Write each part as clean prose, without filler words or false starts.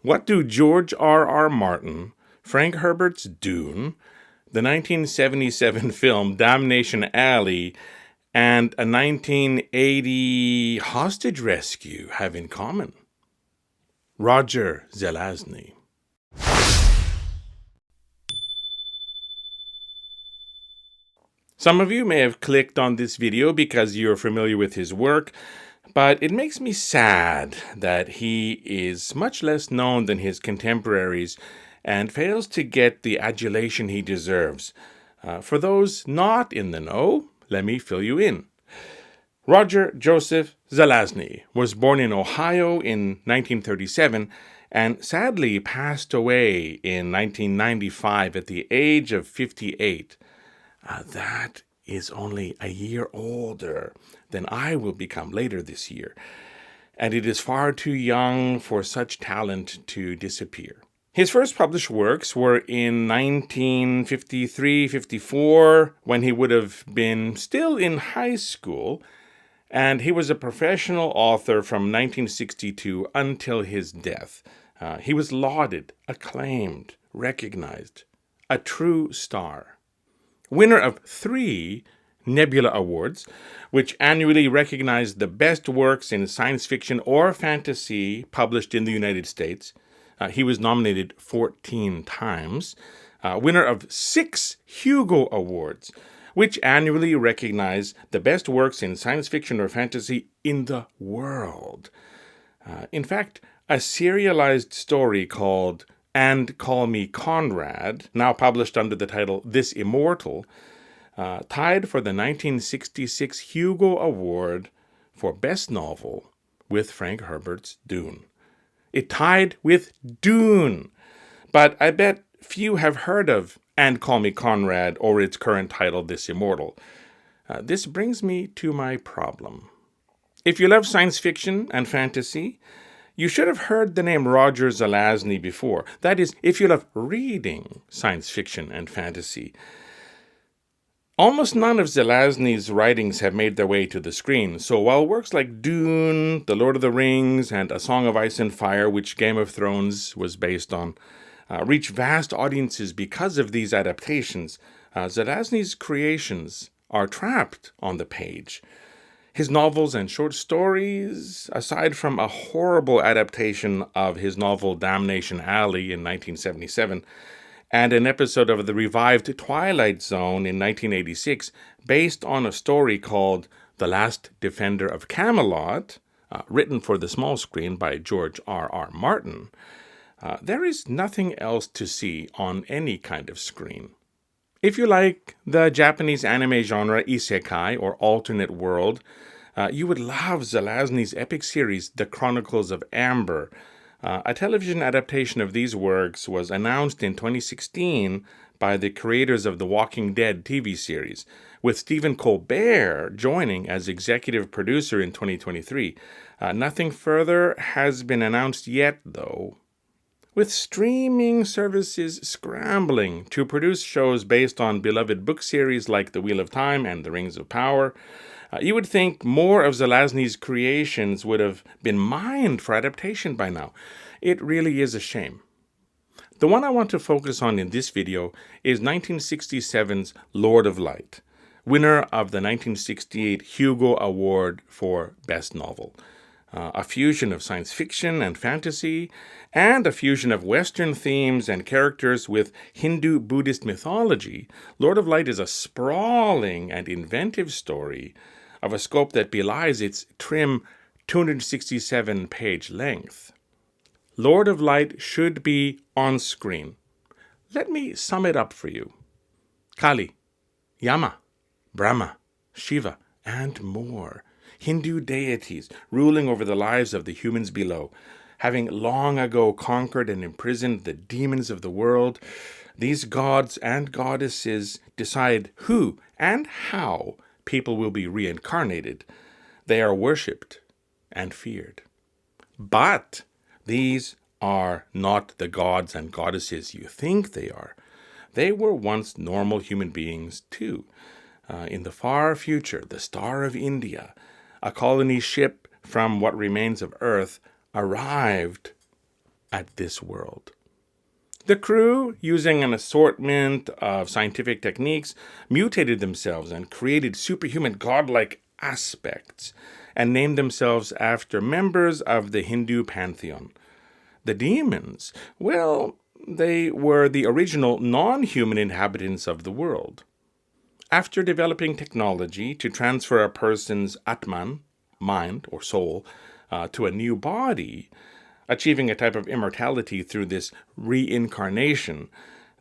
What do George R. Martin, Frank Herbert's Dune, the 1977 film Damnation Alley, and a 1980 hostage rescue have in common? Roger Zelazny. Some of you may have clicked on this video because you're familiar with his work, but it makes me sad that he is much less known than his contemporaries and fails to get the adulation he deserves. For those not in the know, let me fill you in. Roger Joseph Zelazny was born in Ohio in 1937 and sadly passed away in 1995 at the age of 58. That is only a year older than I will become later this year, and it is far too young for such talent to disappear. His first published works were in 1953-54, when he would have been still in high school, and he was a professional author from 1962 until his death. He was lauded, acclaimed, recognized, a true star. Winner of 3 Nebula Awards, which annually recognize the best works in science fiction or fantasy published in the United States. He was nominated 14 times. Winner of 6 Hugo Awards, which annually recognize the best works in science fiction or fantasy in the world. In fact, a serialized story called And Call Me Conrad, now published under the title This Immortal, tied for the 1966 Hugo Award for Best Novel with Frank Herbert's Dune. It tied with Dune, but I bet few have heard of And Call Me Conrad or its current title, This Immortal. This brings me to my problem. If you love science fiction and fantasy, you should have heard the name Roger Zelazny before. That is, if you love reading science fiction and fantasy. Almost none of Zelazny's writings have made their way to the screen, so while works like Dune, The Lord of the Rings, and A Song of Ice and Fire, which Game of Thrones was based on, reach vast audiences because of these adaptations, Zelazny's creations are trapped on the page. His novels and short stories, aside from a horrible adaptation of his novel Damnation Alley in 1977, and an episode of the revived Twilight Zone in 1986, based on a story called The Last Defender of Camelot, written for the small screen by George R. Martin, there is nothing else to see on any kind of screen. If you like the Japanese anime genre isekai, or alternate world, you would love Zelazny's epic series, The Chronicles of Amber. A television adaptation of these works was announced in 2016 by the creators of the Walking Dead TV series, with Stephen Colbert joining as executive producer in 2023. Nothing further has been announced yet, though. With streaming services scrambling to produce shows based on beloved book series like The Wheel of Time and The Rings of Power, you would think more of Zelazny's creations would have been mined for adaptation by now. It really is a shame. The one I want to focus on in this video is 1967's Lord of Light, winner of the 1968 Hugo Award for Best Novel. A fusion of science fiction and fantasy, and a fusion of Western themes and characters with Hindu-Buddhist mythology, Lord of Light is a sprawling and inventive story of a scope that belies its trim 267-page length. Lord of Light should be on screen. Let me sum it up for you. Kali, Yama, Brahma, Shiva, and more. Hindu deities ruling over the lives of the humans below. Having long ago conquered and imprisoned the demons of the world, these gods and goddesses decide who and how people will be reincarnated. They are worshipped and feared. But these are not the gods and goddesses you think they are. They were once normal human beings too. In the far future, the Star of India, a colony ship from what remains of Earth, arrived at this world. The crew, using an assortment of scientific techniques, mutated themselves and created superhuman godlike aspects and named themselves after members of the Hindu pantheon. The demons, well, they were the original non-human inhabitants of the world. After developing technology to transfer a person's Atman, mind or soul, to a new body, achieving a type of immortality through this reincarnation,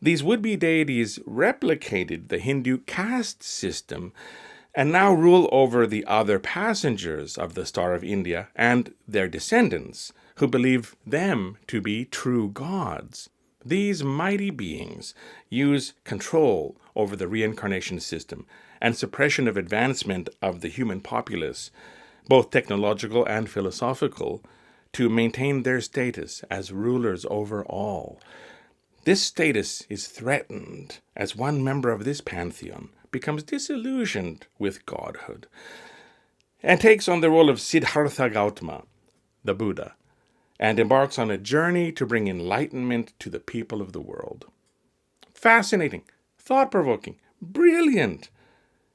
these would-be deities replicated the Hindu caste system and now rule over the other passengers of the Star of India and their descendants, who believe them to be true gods. These mighty beings use control over the reincarnation system and suppression of advancement of the human populace, both technological and philosophical, to maintain their status as rulers over all. This status is threatened as one member of this pantheon becomes disillusioned with godhood and takes on the role of Siddhartha Gautama, the Buddha, and embarks on a journey to bring enlightenment to the people of the world. Fascinating, thought-provoking, brilliant.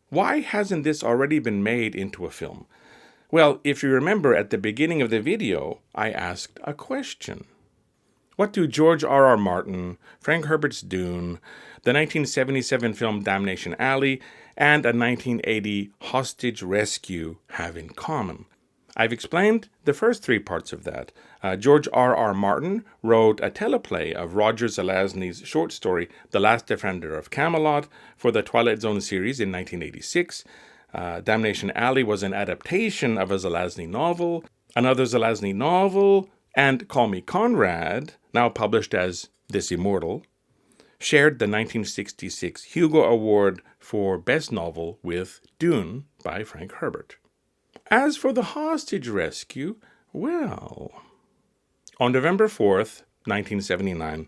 Why hasn't this already been made into a film? Well, if you remember at the beginning of the video, I asked a question. What do George R.R. Martin, Frank Herbert's Dune, the 1977 film Damnation Alley, and a 1980 Hostage Rescue have in common? I've explained the first three parts of that. George R.R. Martin wrote a teleplay of Roger Zelazny's short story, The Last Defender of Camelot, for the Twilight Zone series in 1986. Damnation Alley was an adaptation of a Zelazny novel, another Zelazny novel, and Call Me Conrad, now published as This Immortal, shared the 1966 Hugo Award for Best Novel with Dune by Frank Herbert. As for the hostage rescue, well, on November 4th, 1979,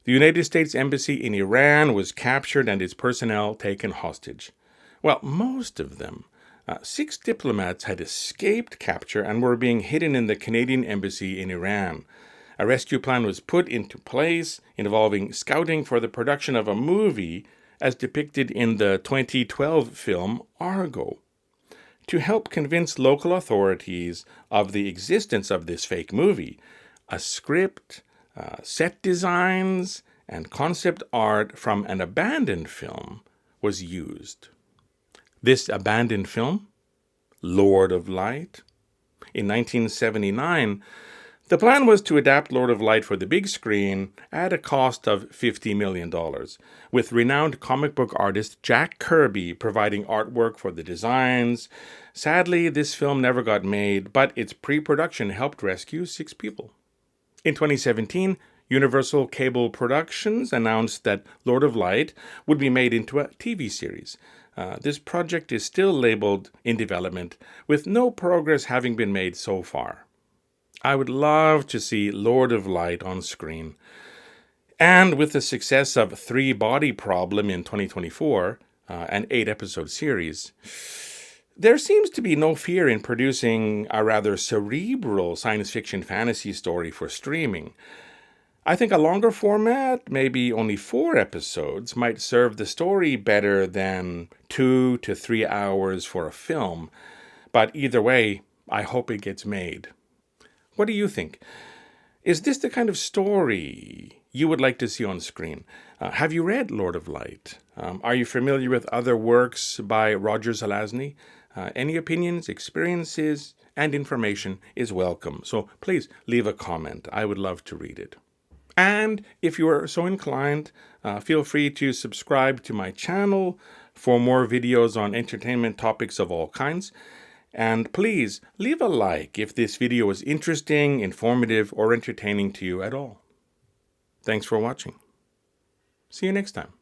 the United States Embassy in Iran was captured and its personnel taken hostage. Well, most of them. 6 diplomats had escaped capture and were being hidden in the Canadian Embassy in Iran. A rescue plan was put into place involving scouting for the production of a movie as depicted in the 2012 film Argo. To help convince local authorities of the existence of this fake movie, a script, set designs, and concept art from an abandoned film was used. This abandoned film, Lord of Light, in 1979, the plan was to adapt Lord of Light for the big screen at a cost of $50 million, with renowned comic book artist Jack Kirby providing artwork for the designs. Sadly, this film never got made, but its pre-production helped rescue 6 people. In 2017, Universal Cable Productions announced that Lord of Light would be made into a TV series. This project is still labeled in development, with no progress having been made so far. I would love to see Lord of Light on screen. And with the success of 3 Body Problem in 2024, an 8-episode series, there seems to be no fear in producing a rather cerebral science fiction fantasy story for streaming. I think a longer format, maybe only 4 episodes, might serve the story better than 2 to 3 hours for a film. But either way, I hope it gets made. What do you think? Is this the kind of story you would like to see on screen? Have you read Lord of Light? Are you familiar with other works by Roger Zelazny? Any opinions, experiences, and information is welcome. So please leave a comment. I would love to read it. And if you are so inclined, feel free to subscribe to my channel for more videos on entertainment topics of all kinds. And please leave a like if this video is interesting, informative, or entertaining to you at all. Thanks for watching. See you next time.